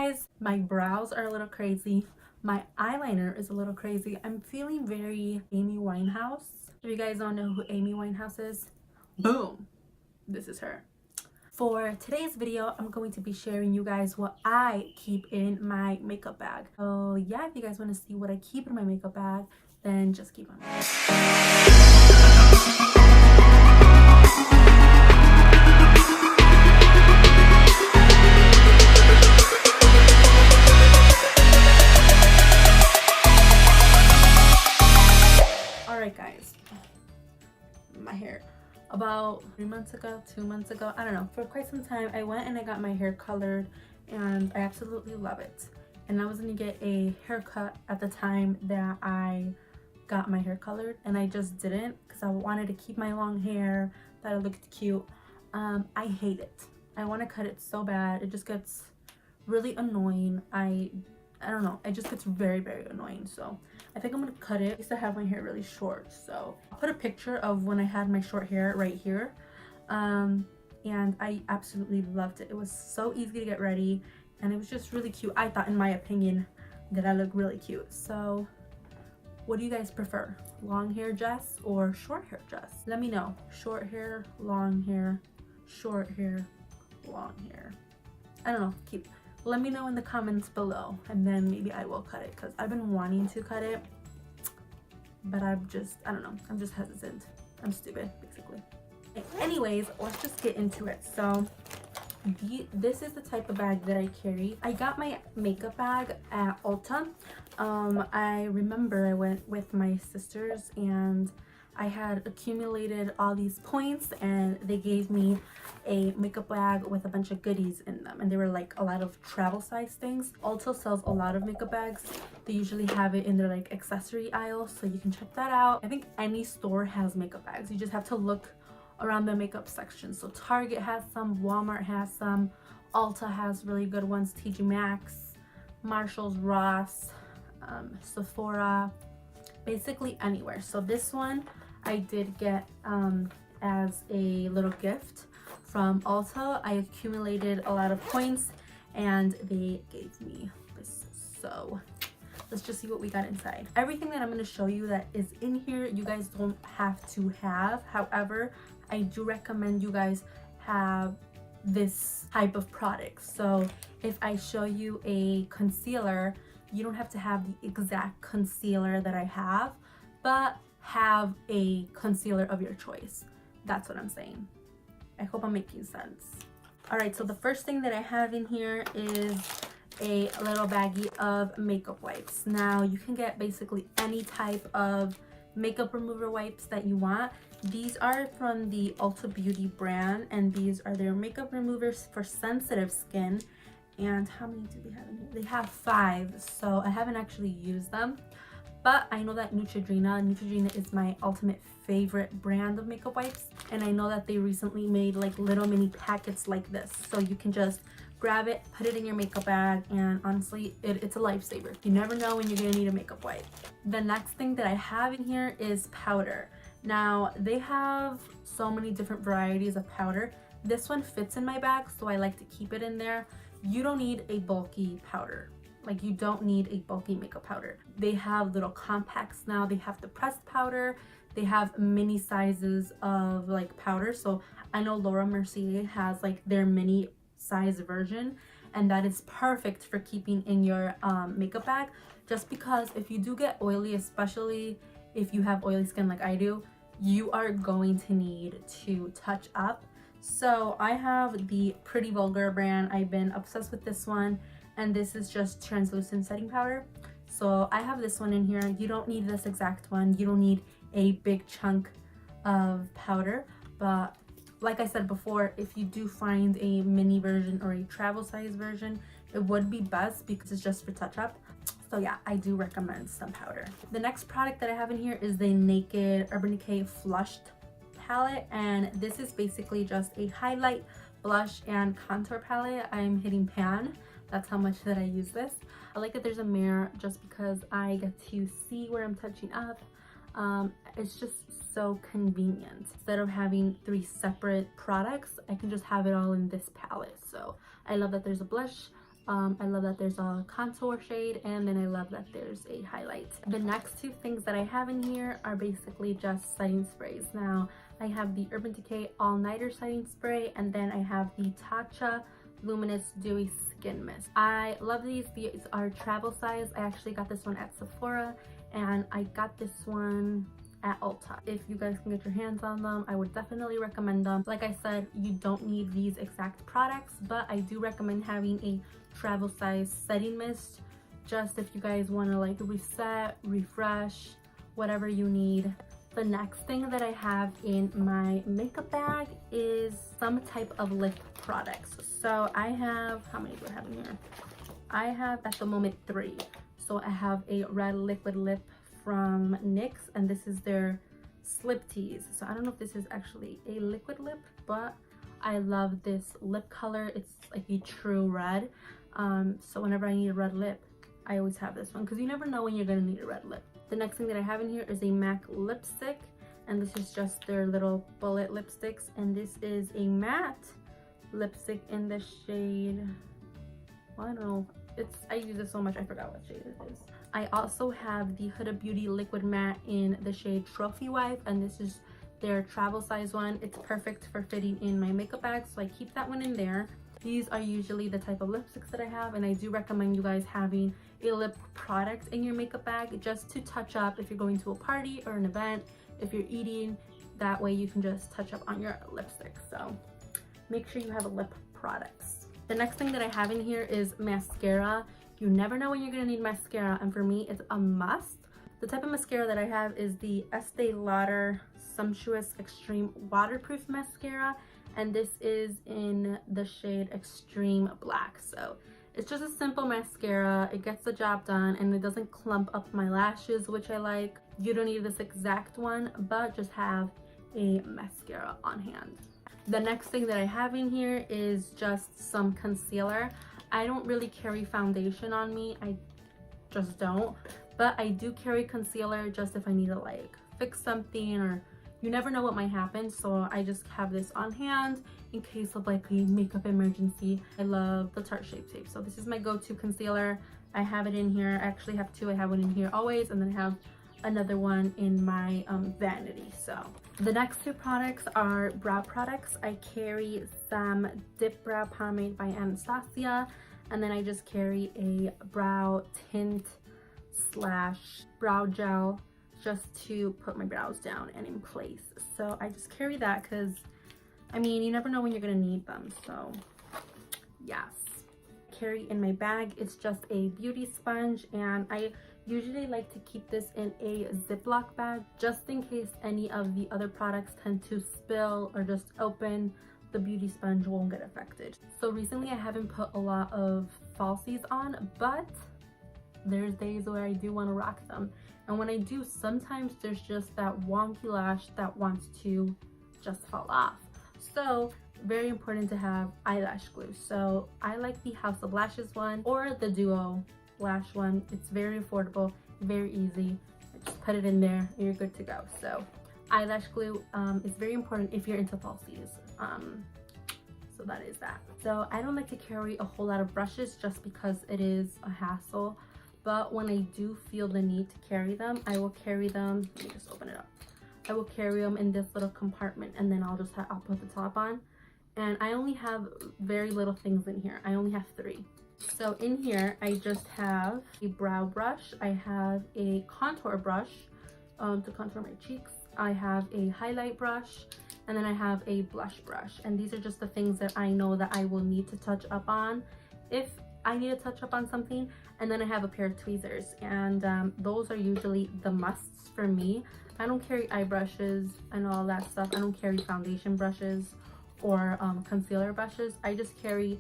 guys, my brows are a little crazy. My eyeliner is a little crazy. I'm feeling very Amy Winehouse. If you guys don't know who Amy Winehouse is, boom, this is her. For today's video, I'm going to be sharing you guys what I keep in my makeup bag. So yeah, if you guys want to see what I keep in my makeup bag, then just keep on. Alright guys, my hair. About 2 months ago, I don't know, for quite some time I went and I got my hair colored and I absolutely love it. And I was gonna get a haircut at the time that I got my hair colored, and I just didn't because I wanted to keep my long hair, that it looked cute. I hate it. I want to cut it so bad. It just gets really annoying. I don't know, it just gets very annoying. So I think I'm gonna cut it. I used to have my hair really short, so I'll put a picture of when I had my short hair right here. And I absolutely loved it. It was so easy to get ready and it was just really cute. I thought, in my opinion, that I look really cute. So what do you guys prefer? Long hair Jess or short hair Jess? Let me know. Short hair, long hair, short hair, long hair. I don't know, let me know in the comments below, and then maybe I will cut it because I've been wanting to cut it, but I don't know, I'm just hesitant. I'm stupid, basically. Anyways, let's just get into it. So this is the type of bag that I carry. I got my makeup bag at Ulta. I remember I went with my sisters and I had accumulated all these points and they gave me a makeup bag with a bunch of goodies in them, and they were like a lot of travel size things. Ulta sells a lot of makeup bags. They usually have it in their like accessory aisle, so you can check that out. I think any store has makeup bags. You just have to look around the makeup section. So Target has some, Walmart has some, Ulta has really good ones, TJ Maxx, Marshalls, Ross, Sephora, basically anywhere. So this one I did get as a little gift from Ulta. I accumulated a lot of points and they gave me this. So let's just see what we got inside. Everything that I'm going to show you that is in here, you guys don't have to have. However, I do recommend you guys have this type of product. So if I show you a concealer, you don't have to have the exact concealer that I have, but have a concealer of your choice. That's what I'm saying. I hope I'm making sense. All right, so the first thing that I have in here is a little baggie of makeup wipes. Now you can get basically any type of makeup remover wipes that you want. These are from the Ulta Beauty brand, and these are their makeup removers for sensitive skin. And how many do they have in here? They have 5, so I haven't actually used them. But I know that Neutrogena is my ultimate favorite brand of makeup wipes. And I know that they recently made like little mini packets like this. So you can just grab it, put it in your makeup bag, and honestly, it's a lifesaver. You never know when you're gonna need a makeup wipe. The next thing that I have in here is powder. Now, they have so many different varieties of powder. This one fits in my bag, so I like to keep it in there. You don't need a bulky powder. Like, you don't need a bulky makeup powder. They have little compacts now. They have the pressed powder. They have mini sizes of like powder. So I know Laura Mercier has like their mini size version, and that is perfect for keeping in your makeup bag. Just because if you do get oily, especially if you have oily skin like I do, you are going to need to touch up. So I have the Pretty Vulgar brand. I've been obsessed with this one, and this is just translucent setting powder. So I have this one in here. You don't need this exact one. You don't need a big chunk of powder, but like I said before, if you do find a mini version or a travel size version, it would be best because it's just for touch up. So yeah, I do recommend some powder. The next product that I have in here is the Naked Urban Decay Flushed palette, and this is basically just a highlight, blush, and contour palette. I'm hitting pan. That's how much that I use this. I like that there's a mirror just because I get to see where I'm touching up. It's just so convenient. Instead of having 3 separate products, I can just have it all in this palette. So I love that there's a blush, I love that there's a contour shade, and then I love that there's a highlight. The next two things that I have in here are basically just setting sprays. Now, I have the Urban Decay All Nighter Setting Spray, and then I have the Tatcha Luminous Dewy Skin Mist. I love these. These are travel size. I actually got this one at Sephora, and I got this one at Ulta. If you guys can get your hands on them, I would definitely recommend them. Like I said, you don't need these exact products, but I do recommend having a travel size setting mist, just if you guys want to like reset, refresh, whatever you need. The next thing that I have in my makeup bag is some type of lip products. So I have, how many do I have in here? I have at the moment 3. So I have a red liquid lip from NYX, and this is their Slip Tease. So I don't know if this is actually a liquid lip, but I love this lip color. It's like a true red. So whenever I need a red lip, I always have this one, because you never know when you're gonna need a red lip. The next thing that I have in here is a MAC lipstick, and this is just their little bullet lipsticks, and this is a matte lipstick in the shade, well, I don't know, I use it so much I forgot what shade it is. I also have the Huda Beauty Liquid Matte in the shade Trophy Wife, and this is their travel size one. It's perfect for fitting in my makeup bag, so I keep that one in there. These are usually the type of lipsticks that I have, and I do recommend you guys having a lip product in your makeup bag just to touch up if you're going to a party or an event, if you're eating. That way you can just touch up on your lipstick. So make sure you have a lip products. The next thing that I have in here is mascara. You never know when you're gonna need mascara, and for me it's a must. The type of mascara that I have is the Estee Lauder Sumptuous Extreme Waterproof Mascara, and this is in the shade Extreme Black. So it's just a simple mascara. It gets the job done, and it doesn't clump up my lashes, which I like. You don't need this exact one, but just have a mascara on hand. The next thing that I have in here is just some concealer. I don't really carry foundation on me. I just don't. But I do carry concealer just if I need to like fix something, or you never know what might happen. So I just have this on hand in case of like a makeup emergency. I love the Tarte Shape Tape. So this is my go-to concealer. I have it in here. I actually have 2. I have one in here always, and then I have another one in my vanity. So the next 2 products are brow products. I carry some Dip Brow Pomade by Anastasia, and then I just carry a brow tint / brow gel just to put my brows down and in place. So I just carry that because, I mean, you never know when you're gonna need them. So yes. Carry in my bag, it's just a beauty sponge, and I usually like to keep this in a Ziploc bag just in case any of the other products tend to spill or just open. The beauty sponge won't get affected. So recently I haven't put a lot of falsies on, but there's days where I do want to rock them, and when I do, sometimes there's just that wonky lash that wants to just fall off. So very important to have eyelash glue. So I like the House of Lashes one or the Duo Lash one. It's very affordable, very easy. Just put it in there and you're good to go. So eyelash glue is very important if you're into falsies. So that is that. So I don't like to carry a whole lot of brushes just because it is a hassle, but when I do feel the need to carry them, I will carry them. Let me just open it up. I will carry them in this little compartment, and then I'll put the top on. And I only have very little things in here. I only have 3. So in here, I just have a brow brush. I have a contour brush to contour my cheeks. I have a highlight brush, and then I have a blush brush. And these are just the things that I know that I will need to touch up on if I need to touch up on something. And then I have a pair of tweezers, and those are usually the musts for me. I don't carry eye brushes and all that stuff. I don't carry foundation brushes or concealer brushes. I just carry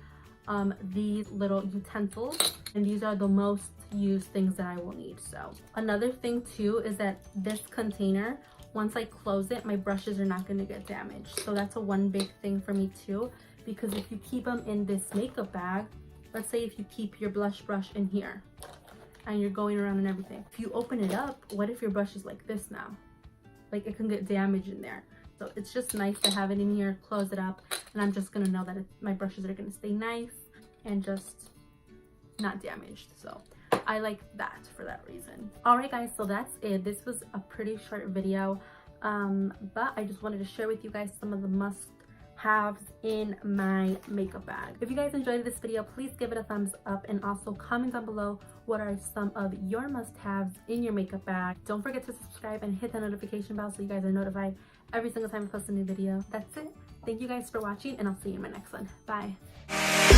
these little utensils, and these are the most used things that I will need. So another thing too is that this container, once I close it, my brushes are not going to get damaged. So that's one big thing for me too, because if you keep them in this makeup bag, let's say if you keep your blush brush in here and you're going around and everything, if you open it up, what if your brush is like this now? Like, it can get damaged in there. So it's just nice to have it in here, close it up, and I'm just gonna know that my brushes are gonna stay nice and just not damaged. So I like that for that reason. Alright guys, so that's it. This was a pretty short video, but I just wanted to share with you guys some of the must-haves in my makeup bag. If you guys enjoyed this video, please give it a thumbs up and also comment down below what are some of your must-haves in your makeup bag. Don't forget to subscribe and hit the notification bell so you guys are notified every single time I post a new video. That's it. Thank you guys for watching, and I'll see you in my next one. Bye.